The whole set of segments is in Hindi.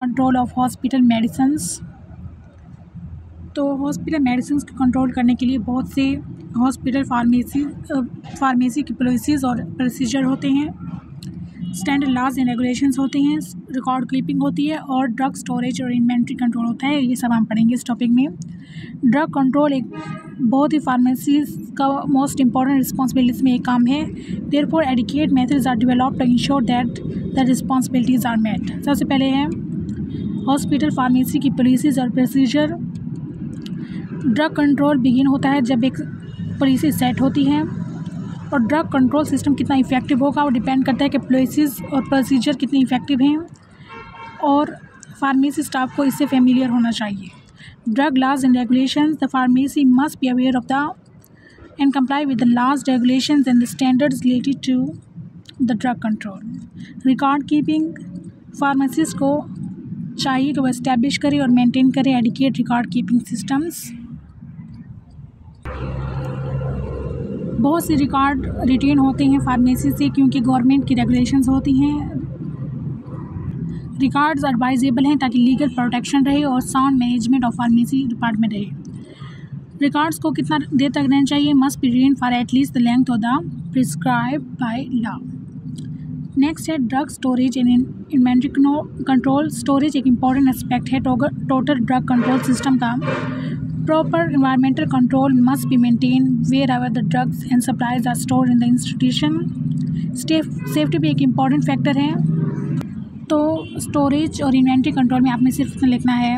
Control of hospital medicines. तो हॉस्पिटल मेडिसिन्स को कंट्रोल करने के लिए बहुत से हॉस्पिटल फार्मेसी की पॉलिसीज़ और प्रोसीजर होते हैं, स्टैंडर्ड लॉज एंड रेगुलेशंस होते हैं, रिकॉर्ड कीपिंग होती है और ड्रग स्टोरेज और इन्वेंट्री कंट्रोल होता है। ये सब हम पढ़ेंगे इस टॉपिक में। ड्रग कंट्रोल एक बहुत ही फार्मेसीज का मोस्ट इंपॉर्टेंट रिस्पॉन्सिबिलिटीज़ में एक काम है। Therefore adequate methods are developed to ensure that the responsibilities are met. सबसे पहले है हॉस्पिटल फार्मेसी की पॉलिसीज़ और प्रोसीजर। ड्रग कंट्रोल बिगिन होता है जब एक पॉलिसी सेट होती है, और ड्रग कंट्रोल सिस्टम कितना इफेक्टिव होगा वो डिपेंड करता है कि पॉलिसीज़ और प्रोसीजर कितनी इफेक्टिव हैं, और फार्मेसी स्टाफ को इससे फेमिलियर होना चाहिए। Drug laws and regulations, the pharmacy must be aware of the and comply with the laws, regulations and the standards related to the drug control. Record keeping, pharmacist को चाहिए कि वो इस्टेब्लिश करे और मेंटेन करे एडिक्वेट रिकॉर्ड कीपिंग सिस्टम्स। बहुत से रिकॉर्ड रिटेन होते हैं फार्मेसी से क्योंकि गवर्नमेंट की रेगुलेशंस होती हैं। रिकॉर्ड्स एडवाइजेबल हैं ताकि लीगल प्रोटेक्शन रहे और sound management of pharmacy department रहे। रिकॉर्ड्स को कितना देर तक रहना चाहिए? Must be retain for at least the length of the prescribe by law. Next है drug storage and inventory control. Storage एक इम्पॉर्टेंट एस्पेक्ट है टोटल ड्रग कंट्रोल सिस्टम का। Proper environmental control must be maintained wherever the drugs and supplies are stored in the institution. Safety भी एक इम्पॉर्टेंट फैक्टर है। तो स्टोरेज और इन्वेंट्री कंट्रोल में आपने सिर्फ लिखना है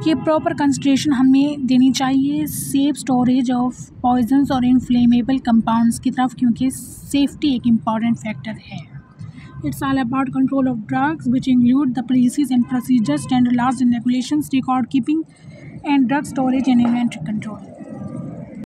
कि प्रॉपर कंसिडरेशन हमें देनी चाहिए सेफ स्टोरेज ऑफ पॉइजन्स और इनफ्लेमेबल कंपाउंड्स की तरफ, क्योंकि सेफ्टी एक इम्पॉर्टेंट फैक्टर है। It's all about control of drugs, which include the policies and procedures, standard laws and regulations, record keeping, and drug storage and inventory control.